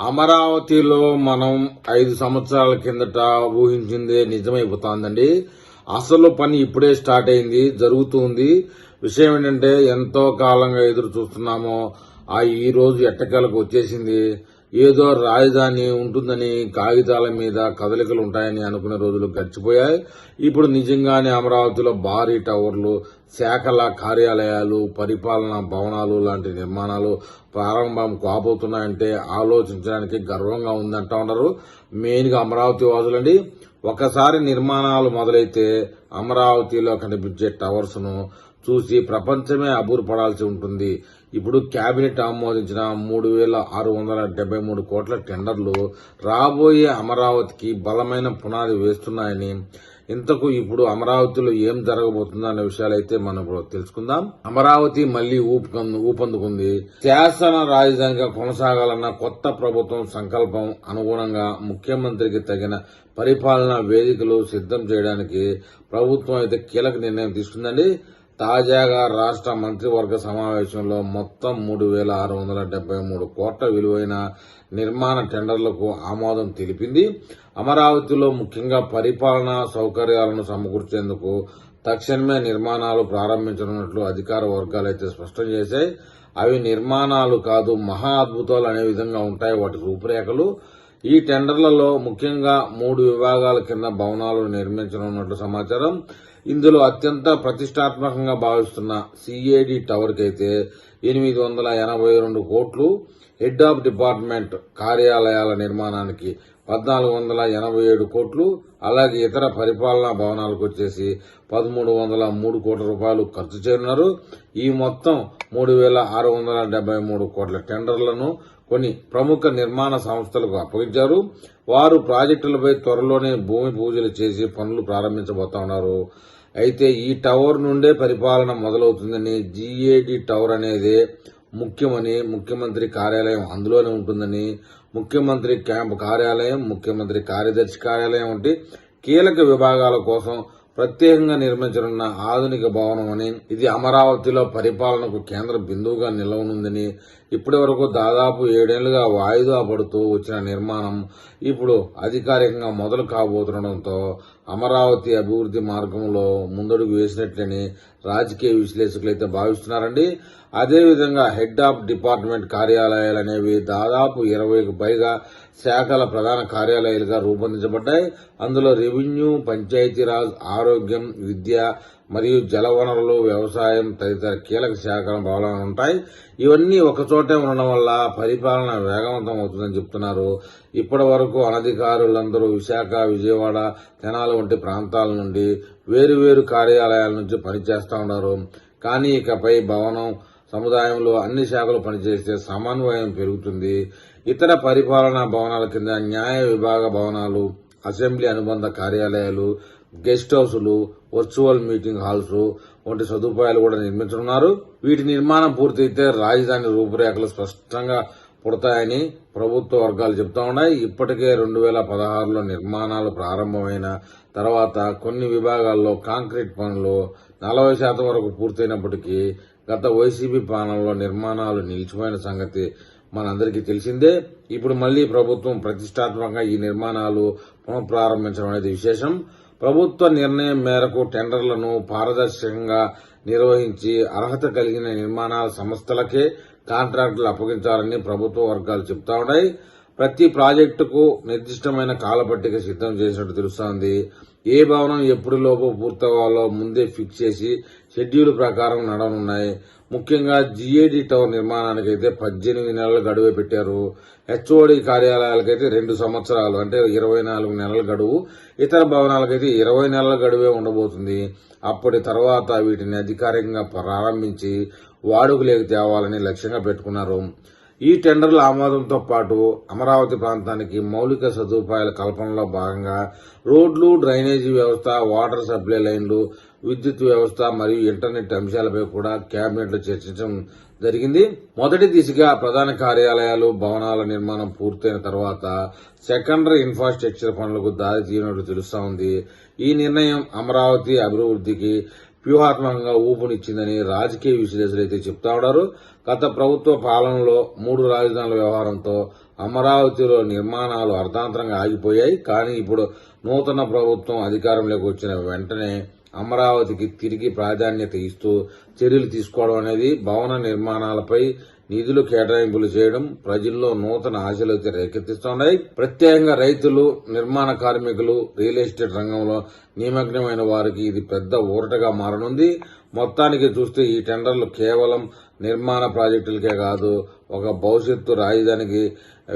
అమరావతిలో మనం 5 సంవత్సరాల కిందట ఊహించిందే నిజమైపోతుందండి. అసలు పని ఇప్పుడే స్టార్ట్ అయింది, జరుగుతుంది. విషయం ఏంటంటే ఎంతో కాలంగా ఎదురు చూస్తున్నామో ఈ రోజు ఎట్టకేలకు వచ్చేసింది. ఏదో రాజధాని ఉంటుందని, కాగితాల మీద కదలికలు ఉంటాయని అనుకునే రోజులు గడిచిపోయాయి. ఇప్పుడు నిజంగానే అమరావతిలో భారీ టవర్లు, శాఖల కార్యాలయాలు, పరిపాలనా భవనాలు లాంటి నిర్మాణాలు ప్రారంభం కాబోతున్నాయంటే ఆలోచించడానికి గర్వంగా ఉందంటా ఉన్నారు మెయిన్ గా అమరావతి వాసులండి. ఒకసారి నిర్మాణాలు మొదలైతే అమరావతిలో కనిపించే టవర్స్ ను చూసి ప్రపంచమే అబూర్పడాల్సి ఉంటుంది. ఇప్పుడు కేబినెట్ ఆమోదించిన 3,673 కోట్ల టెండర్లు రాబోయే అమరావతికి బలమైన పునాది వేస్తున్నాయని, ఇంతకు ఇప్పుడు అమరావతిలో ఏం జరగబోతుందన్న విషయాలైతే మనం ఇప్పుడు తెలుసుకుందాం. అమరావతి మళ్లీ ఊపందుకుంది. శాసన రాజధానిగా కొనసాగాలన్న కొత్త ప్రభుత్వం సంకల్పం అనుగుణంగా ముఖ్యమంత్రికి తగిన పరిపాలనా వేదికలు సిద్దం చేయడానికి ప్రభుత్వం అయితే కీలక నిర్ణయం తీసుకుందండి. తాజాగా రాష్ట్ర మంత్రివర్గ సమావేశంలో మొత్తం 3,673 కోట్ల విలువైన నిర్మాణ టెండర్లకు ఆమోదం తెలిపింది. అమరావతిలో ముఖ్యంగా పరిపాలనా సౌకర్యాలను సమకూర్చేందుకు తక్షణమే నిర్మాణాలు ప్రారంభించనున్నట్లు అధికార వర్గాలైతే స్పష్టం చేశాయి. అవి నిర్మాణాలు కాదు, మహా అద్భుతాలు అనే విధంగా ఉంటాయి వాటి రూపురేఖలు. ఈ టెండర్లలో ముఖ్యంగా 3 విభాగాల కింద భవనాలు నిర్మించనున్నట్లు సమాచారం. ఇందులో అత్యంత ప్రతిష్టాత్మకంగా భావిస్తున్న సిఏడి టవర్ కైతే 882 కోట్లు, హెడ్ ఆఫ్ డిపార్ట్మెంట్ కార్యాలయాల నిర్మాణానికి 1,487 కోట్లు, అలాగే ఇతర పరిపాలనా భవనాలకు వచ్చేసి 1,303 కోట్ల రూపాయలు ఖర్చు చేయనున్నారు. ఈ మొత్తం 3,673 కోట్ల టెండర్లను కొన్ని ప్రముఖ నిర్మాణ సంస్థలకు అప్పగించారు. వారు ప్రాజెక్టులపై త్వరలోనే భూమి పూజలు చేసి పనులు ప్రారంభించబోతున్నారు. అయితే ఈ టవర్ నుండే పరిపాలన మొదలవుతుందని, జీఏడీ టవర్ అనేదే ముఖ్యమని, ముఖ్యమంత్రి కార్యాలయం అందులోనే ఉంటుందని, ముఖ్యమంత్రి క్యాంపు కార్యాలయం, ముఖ్యమంత్రి కార్యదర్శి కార్యాలయం వంటి కీలక విభాగాల కోసం ప్రత్యేకంగా నిర్మించనున్న ఆధునిక భవనం అని, ఇది అమరావతిలో పరిపాలనకు కేంద్ర బిందువుగా నిలవనుందని, ఇప్పటి వరకు దాదాపు 7 ఏళ్లుగా వాయిదా పడుతూ వచ్చిన నిర్మాణం ఇప్పుడు అధికారికంగా మొదలు కాబోతుండటంతో అమరావతి అభివృద్ధి మార్గంలో ముందడుగు వేసినట్లని రాజకీయ విశ్లేషకులైతే భావిస్తున్నారండి. అదేవిధంగా హెడ్ ఆఫ్ డిపార్ట్మెంట్ కార్యాలయాలు అనేవి దాదాపు 20కు పైగా శాఖల ప్రధాన కార్యాలయాలుగా రూపొందించబడ్డాయి. అందులో రెవెన్యూ, పంచాయతీరాజ్, ఆరోగ్యం, విద్య మరియు జలవనరులు, వ్యవసాయం తదితర కీలక శాఖల భవనాలు ఉంటాయి. ఇవన్నీ ఒకచోటే ఉండడం వల్ల పరిపాలన వేగవంతం అవుతుందని చెప్తున్నారు. ఇప్పటి వరకు అనధికారులందరూ విశాఖ, విజయవాడ, తెనాలి వంటి ప్రాంతాల నుండి వేరువేరు కార్యాలయాల నుంచి పనిచేస్తా ఉన్నారు. కానీ ఇకపై భవనం సముదాయంలో అన్ని శాఖలు పనిచేస్తే సమన్వయం పెరుగుతుంది. ఇతర పరిపాలనా భవనాల కింద న్యాయ విభాగ భవనాలు, అసెంబ్లీ అనుబంధ కార్యాలయాలు, గెస్ట్ హౌసులు, వర్చువల్ మీటింగ్ హాల్స్ వంటి సదుపాయాలు కూడా నిర్మించనున్నారు. వీటి నిర్మాణం పూర్తయితే రాజధాని రూపురేఖలు స్పష్టంగా పుడతాయని ప్రభుత్వ వర్గాలు చెబుతా ఉన్నాయి. ఇప్పటికే 2016లో నిర్మాణాలు ప్రారంభమైన తర్వాత కొన్ని విభాగాల్లో కాంక్రీట్ పనులు 40% వరకు పూర్తయినప్పటికీ గత వైసీపీ పాలనలో నిర్మాణాలు నిలిచిపోయిన సంగతి మనందరికీ తెలిసిందే. ఇప్పుడు మళ్లీ ప్రభుత్వం ప్రతిష్టాత్మకంగా ఈ నిర్మాణాలు పునఃప్రారంభించడం అనేది విశేషం. ప్రభుత్వ నిర్ణయం మేరకు టెండర్లను పారదర్శకంగా నిర్వహించి అర్హత కలిగిన నిర్మాణాల సంస్థలకే కాంట్రాక్టులు అప్పగించాలని ప్రభుత్వ వర్గాలు చెబుతా ఉన్నాయి. ప్రతి ప్రాజెక్టుకు నిర్దిష్టమైన కాలపట్టిక సిద్దం చేసినట్టు తెలుస్తోంది. ఏ భవనం ఎప్పటిలోపు పూర్తవ్వాలో ముందే ఫిక్స్ చేసి షెడ్యూల్ ప్రకారం నడవనున్నాయి. ముఖ్యంగా జీఏడీ టవర్ నిర్మాణానికైతే 18 నెలల గడువే పెట్టారు. హెచ్ఓడి కార్యాలయాలకైతే 2 సంవత్సరాలు అంటే 24 నెలల గడువు, ఇతర భవనాలకైతే 20 నెలల గడువే ఉండబోతుంది. అప్పటి తర్వాత వీటిని అధికారికంగా ప్రారంభించి వాడుకలోకి తేవాలని లక్ష్యంగా పెట్టుకున్నారు. ఈ టెండర్ల ఆమోదంతో పాటు అమరావతి ప్రాంతానికి మౌలిక సదుపాయాల కల్పనలో భాగంగా రోడ్లు, డ్రైనేజీ వ్యవస్థ, వాటర్ సప్లై లైన్లు, విద్యుత్ వ్యవస్థ మరియు ఇంటర్నెట్ అంశాలపై కూడా కేబినెట్ లో చర్చించడం జరిగింది. మొదటి దిశగా ప్రధాన కార్యాలయాలు, భవనాల నిర్మాణం పూర్తయిన తర్వాత సెకండరీ ఇన్ఫ్రాస్ట్రక్చర్ పనులకు దారి తీయనట్లు తెలుస్తా ఉంది. ఈ నిర్ణయం అమరావతి అభివృద్ధికి వ్యూహాత్మకంగా ఊపునిచ్చిందని రాజకీయ విశ్లేషకులు అయితే చెప్తా ఉన్నారు. గత ప్రభుత్వ పాలనలో 3 రాజధానుల వ్యవహారంతో అమరావతిలో నిర్మాణాలు అర్ధాంతరంగా ఆగిపోయాయి. కానీ ఇప్పుడు నూతన ప్రభుత్వం అధికారంలోకి వచ్చిన వెంటనే అమరావతికి తిరిగి ప్రాధాన్యత ఇస్తూ చర్యలు తీసుకోవడం అనేది భవన నిర్మాణాలపై నిధులు కేటాయింపులు చేయడం ప్రజల్లో నూతన ఆశలు అయితే రేకెత్తిస్తున్నాయి. ప్రత్యేకంగా రైతులు, నిర్మాణ కార్మికులు, రియల్ ఎస్టేట్ రంగంలో నిమగ్నమైన వారికి ఇది పెద్ద ఊరటగా మారనుంది. మొత్తానికి చూస్తే ఈ టెండర్లు కేవలం నిర్మాణ ప్రాజెక్టులకే కాదు, ఒక భవిష్యత్తు రాజధానికి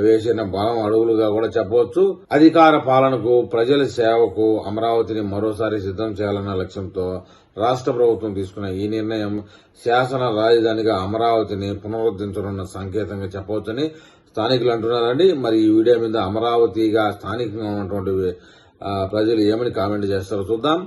వేసిన బలం అడుగులుగా కూడా చెప్పవచ్చు. అధికార పాలనకు, ప్రజల సేవకు అమరావతిని మరోసారి సిద్ధం చేయాలన్న లక్ష్యంతో రాష్ట్ర ప్రభుత్వం తీసుకున్న ఈ నిర్ణయం శాసన రాజధానిగా అమరావతిని పునరుద్ధరించనున్న సంకేతంగా చెప్పవచ్చని స్థానికులు అంటున్నారండి. మరి ఈ వీడియో మీద అమరావతిగా స్థానికంగా ఉన్నటువంటి ప్రజలు ఏమని కామెంట్ చేస్తారో చూద్దాం.